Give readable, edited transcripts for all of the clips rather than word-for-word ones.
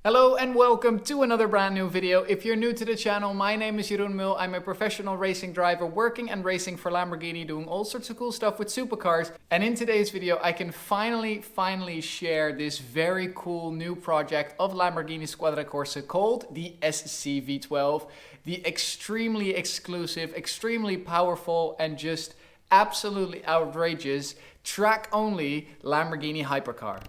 Hello and welcome to another brand new video. If you're new to the channel, my name is Jeroen Mul. I'm a professional racing driver working and racing for Lamborghini, doing all sorts of cool stuff with supercars. And in today's video, I can finally share this very cool new project of Lamborghini Squadra Corse called the SCV12, the extremely exclusive, extremely powerful, and just absolutely outrageous track only Lamborghini hypercar.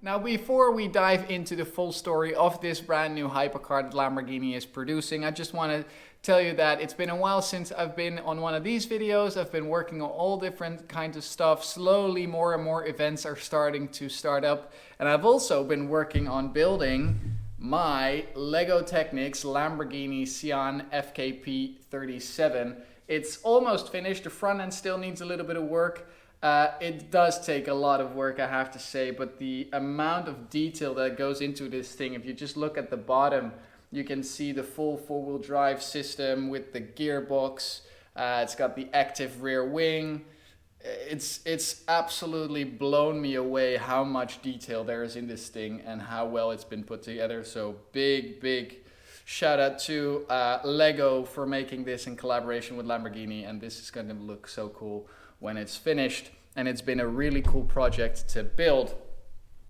Now, before we dive into the full story of this brand new hypercar that Lamborghini is producing, I just want to tell you that it's been a while since I've been on one of these videos. I've been working on all different kinds of stuff. Slowly, more and more events are starting to start up. And I've also been working on building my Lego Technics Lamborghini Sian FKP 37. It's almost finished. The front end still needs a little bit of work. It does take a lot of work, I have to say, but the amount of detail that goes into this thing, if you just look at the bottom, you can see the full four-wheel drive system with the gearbox. It's got the active rear wing. It's absolutely blown me away how much detail there is in this thing and how well it's been put together. So big shout out to Lego for making this in collaboration with Lamborghini, and this is going to look so cool when it's finished, and it's been a really cool project to build.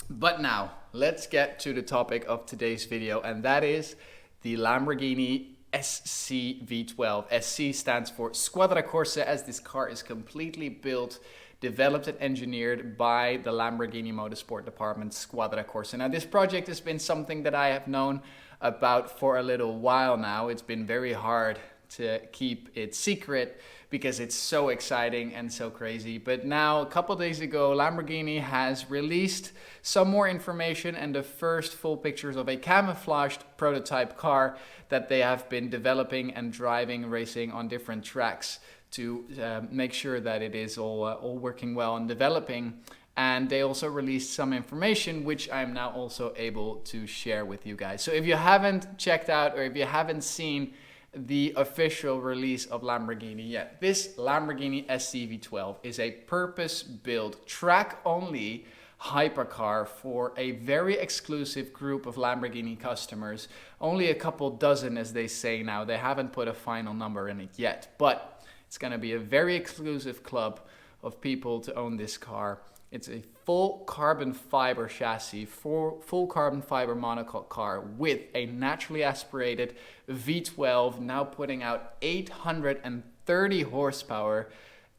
But now, let's get to the topic of today's video, and that is the Lamborghini SCV12. SC stands for Squadra Corse, as this car is completely built, developed and engineered by the Lamborghini Motorsport Department Squadra Corse. Now, this project has been something that I have known about for a little while now. It's been very hard to keep it secret because it's so exciting and so crazy. But now, a couple days ago, Lamborghini has released some more information and the first full pictures of a camouflaged prototype car that they have been developing and driving, racing on different tracks to make sure that it is all working well and developing. And they also released some information which I'm now also able to share with you guys. So if you haven't checked out or if you haven't seen the official release of Lamborghini yet, this Lamborghini SCV12 is a purpose-built, track-only hypercar for a very exclusive group of Lamborghini customers. Only a couple dozen, as they say now. They haven't put a final number in it yet, but it's going to be a very exclusive club of people to own this car. It's a full carbon fiber chassis, full carbon fiber monocoque car with a naturally aspirated V12, now putting out 830 horsepower,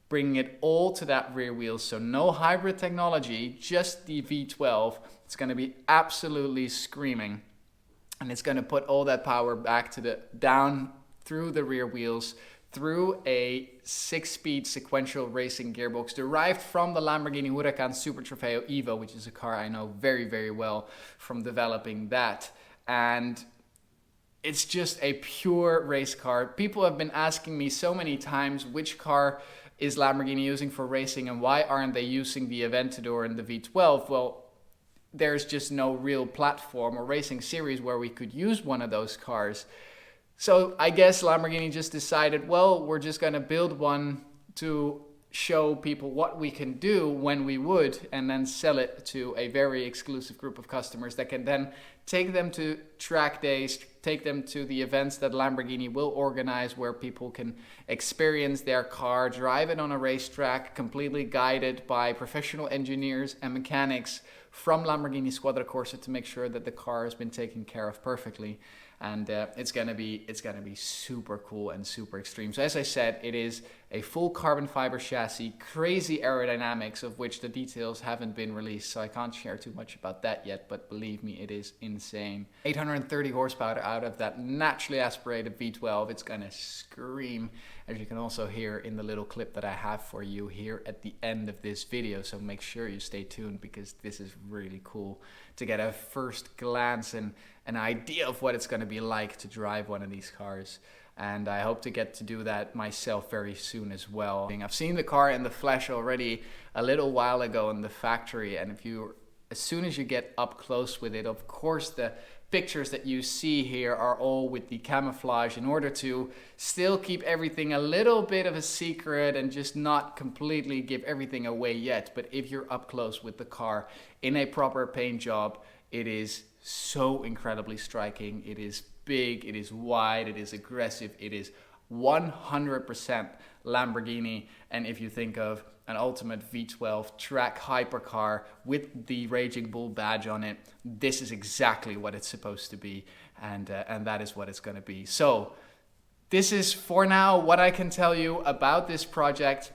bringing it all to that rear wheel. So no hybrid technology, just the V12. It's going to be absolutely screaming. And it's going to put all that power back to down through the rear wheels, through a 6-speed sequential racing gearbox derived from the Lamborghini Huracan Super Trofeo Evo, which is a car I know very well from developing that. And it's just a pure race car. People have been asking me so many times, which car is Lamborghini using for racing and why aren't they using the Aventador and the V12? Well, there's just no real platform or racing series where we could use one of those cars. So I guess Lamborghini just decided, well, we're just going to build one to show people what we can do when we would, and then sell it to a very exclusive group of customers that can then take them to track days, take them to the events that Lamborghini will organize where people can experience their car, drive it on a racetrack, completely guided by professional engineers and mechanics from Lamborghini Squadra Corse to make sure that the car has been taken care of perfectly. And it's gonna be super cool and super extreme. So as I said, it is a full carbon fiber chassis, crazy aerodynamics of which the details haven't been released, so I can't share too much about that yet, but believe me, it is insane. 830 horsepower out of that naturally aspirated V12. It's gonna scream, as you can also hear in the little clip that I have for you here at the end of this video. So make sure you stay tuned because this is really cool to get a first glance and an idea of what it's going to be like to drive one of these cars. And I hope to get to do that myself very soon as well. I've seen the car in the flesh already a little while ago in the factory, and as soon as you get up close with it, of course the pictures that you see here are all with the camouflage in order to still keep everything a little bit of a secret and just not completely give everything away yet. But if you're up close with the car in a proper paint job, it is so incredibly striking. It is big, it is wide, it is aggressive, it is 100% Lamborghini. And if you think of an ultimate V12 track hypercar with the Raging Bull badge on it, this is exactly what it's supposed to be, and that is what it's going to be. So this is for now what I can tell you about this project.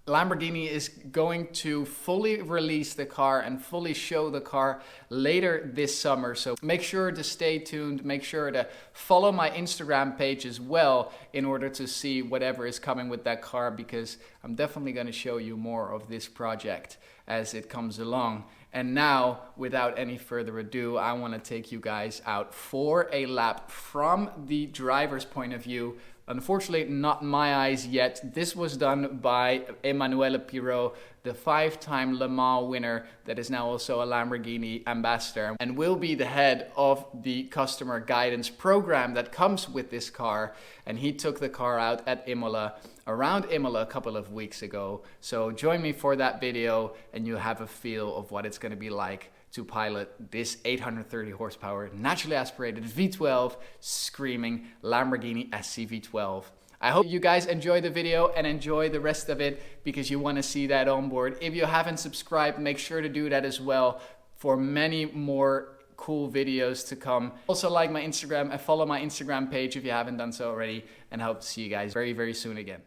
Lamborghini is going to fully release the car and fully show the car later this summer. So make sure to stay tuned. Make sure to follow my Instagram page as well in order to see whatever is coming with that car, because I'm definitely going to show you more of this project as it comes along. And now, without any further ado, I want to take you guys out for a lap from the driver's point of view. Unfortunately, not my eyes yet. This was done by Emanuele Pirro, the 5-time Le Mans winner that is now also a Lamborghini ambassador and will be the head of the customer guidance program that comes with this car. And he took the car out at Imola, around Imola a couple of weeks ago. So join me for that video and you'll have a feel of what it's going to be like to pilot this 830 horsepower naturally aspirated V12 screaming Lamborghini SCV12. I hope you guys enjoy the video and enjoy the rest of it, because you want to see that on board. If you haven't subscribed, make sure to do that as well for many more cool videos to come. Also like my Instagram and follow my Instagram page if you haven't done so already, and I hope to see you guys very, very soon again.